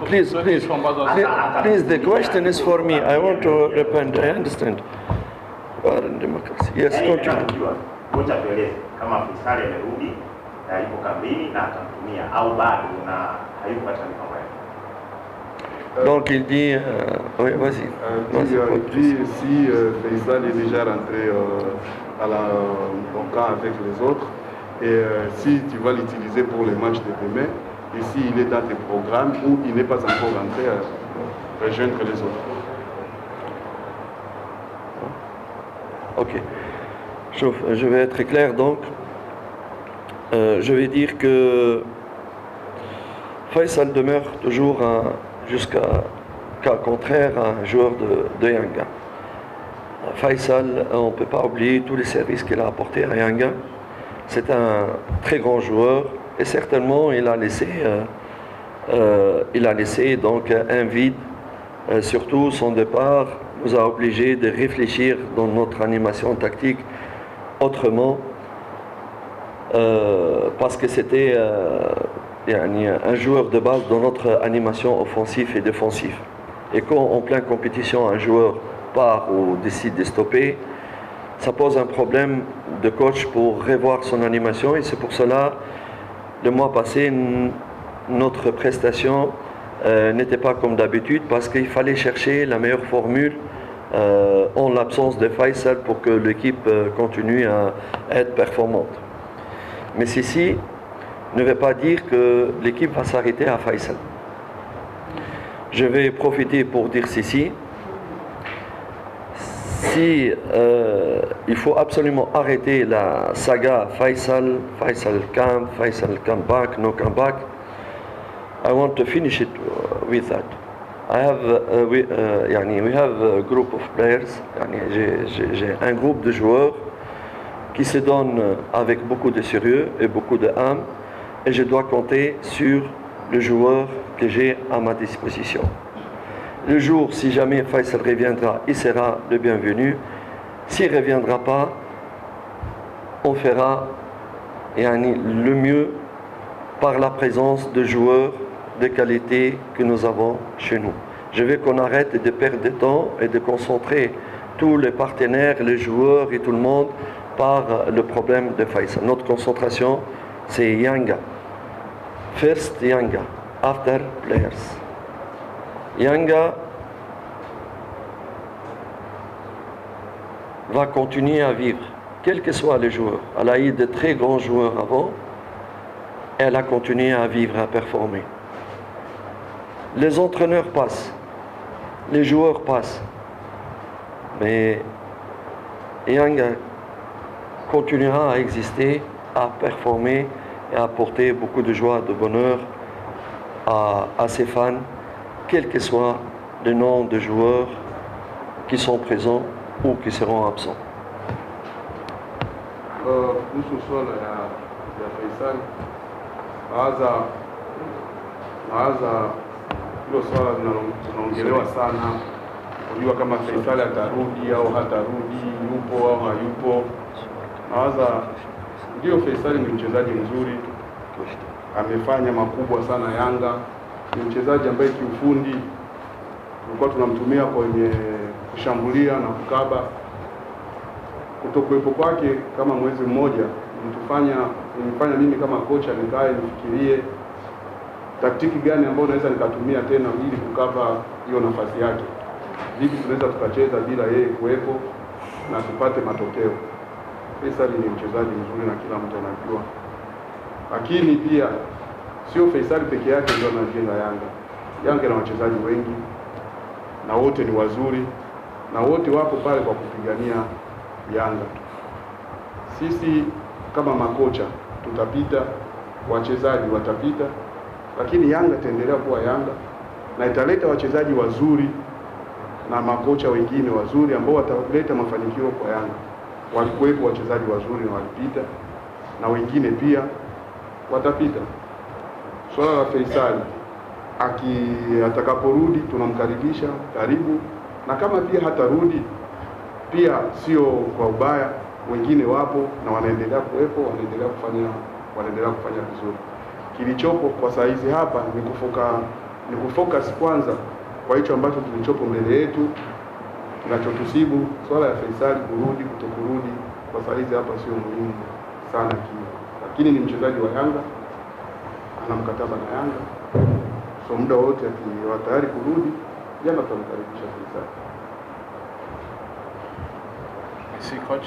Please, the question is for me. I want to repent. I understand. We are in democracy. Yes, continue. Kocha tueleze kama Faisal amerudi na yuko kambini na atamtumia au bado na hayuko katika mipango yake. Donc il dit, oui, vas-y. Il dit si Faisal est déjà rentré au camp avec les autres, et si tu vas l'utiliser pour les matchs de demain, et s'il est dans tes programmes ou il n'est pas encore rentré, rejoindre les autres. Ok. Je vais être clair donc. Je vais dire que Faisal demeure toujours jusqu'à cas contraire un joueur de Yanga. Faisal, on ne peut pas oublier tous les services qu'il a apportés à Yanga. C'est un très grand joueur et certainement il a laissé donc un vide. Surtout son départ nous a obligés de réfléchir dans notre animation tactique autrement parce que c'était un joueur de base dans notre animation offensive et défensive. Et quand en pleine compétition un joueur part ou décide de stopper, ça pose un problème de coach pour revoir son animation et c'est pour cela le mois passé notre prestation n'était pas comme d'habitude parce qu'il fallait chercher la meilleure formule en l'absence de Faisal pour que l'équipe continue à être performante. Mais ceci ne veut pas dire que l'équipe va s'arrêter à Faisal. Je vais profiter pour dire ceci. Si il faut absolument arrêter la saga Faisal come back, no come back, I want to finish it with that. I have, we have a group of players, j'ai un groupe de joueurs qui se donnent avec beaucoup de sérieux et beaucoup d'âme et je dois compter sur le joueur que j'ai à ma disposition. Le jour, si jamais Faisal reviendra, il sera le bienvenu. S'il ne reviendra pas, on fera le mieux par la présence de joueurs de qualité que nous avons chez nous. Je veux qu'on arrête de perdre du temps et de concentrer tous les partenaires, les joueurs et tout le monde par le problème de Faisal. Notre concentration, c'est Yanga. First Yanga, after players. Yanga va continuer à vivre, quels que soient les joueurs. Elle a eu de très grands joueurs avant, et elle a continué à vivre, à performer. Les entraîneurs passent, les joueurs passent, mais Yanga continuera à exister, à performer et à apporter beaucoup de joie, de bonheur à ses fans, quel que soit le nom de joueurs qui sont présents ou qui seront absents. Kuhusu swala ya Faisal, nawaza hilo swala linaongelewa sana, kujua kama Faisal atarudi au hatarudi, yupo au hayupo. Nawaza ndio Faisal ni mchezaji mzuri, amefanya makubwa sana Yanga, ni mchezaji ambaye kiufundi tulikuwa tunamtumia kwenye kushambulia na kukaba. Kutokuwepo kwake kama mwezi mmoja nilifanya mimi kama kocha nikae nifikirie taktiki gani ambayo naweza nikatumia tena ili kukaba hiyo nafasi yake. Vipi tunaweza tukacheza bila yeye kuwepo na tupate matokeo. Faisal ni mchezaji mzuri na kila mtu anajua. Lakini pia sio Faisal peke yake ndio anajenga Yanga. Yanga ina wachezaji wengi na wote ni wazuri na wote wapo pale kwa kupigania Yanga. Sisi kama makocha tutapita, wachezaji watapita, lakini Yanga itaendelea kuwa Yanga na italeta wachezaji wazuri na makocha wengine wazuri ambao wataleta mafanikio kwa Yanga. Walikuwepo wachezaji wazuri na walipita na wengine pia watapita. Swala la Faisal atakaporudi tunamkaribisha karibu, na kama pia hatarudi pia sio kwa ubaya, wengine wapo na wanaendelea kuwepo, wanaendelea kufanya vizuri. Kilichopo kwa saizi hapa ni ni kufocus kwanza kwa hicho ambacho kilichopo mbele yetu kinachotusibu. Swala ya Faisal kurudi kutokurudi kwa saizi hapa sio muhimu sana kile, lakini ni mchezaji wa Yanga, ana mkataba na Yanga, so muda wote akiwa tayari kurudi jana tutamkaribisha Faisal. I see, coach.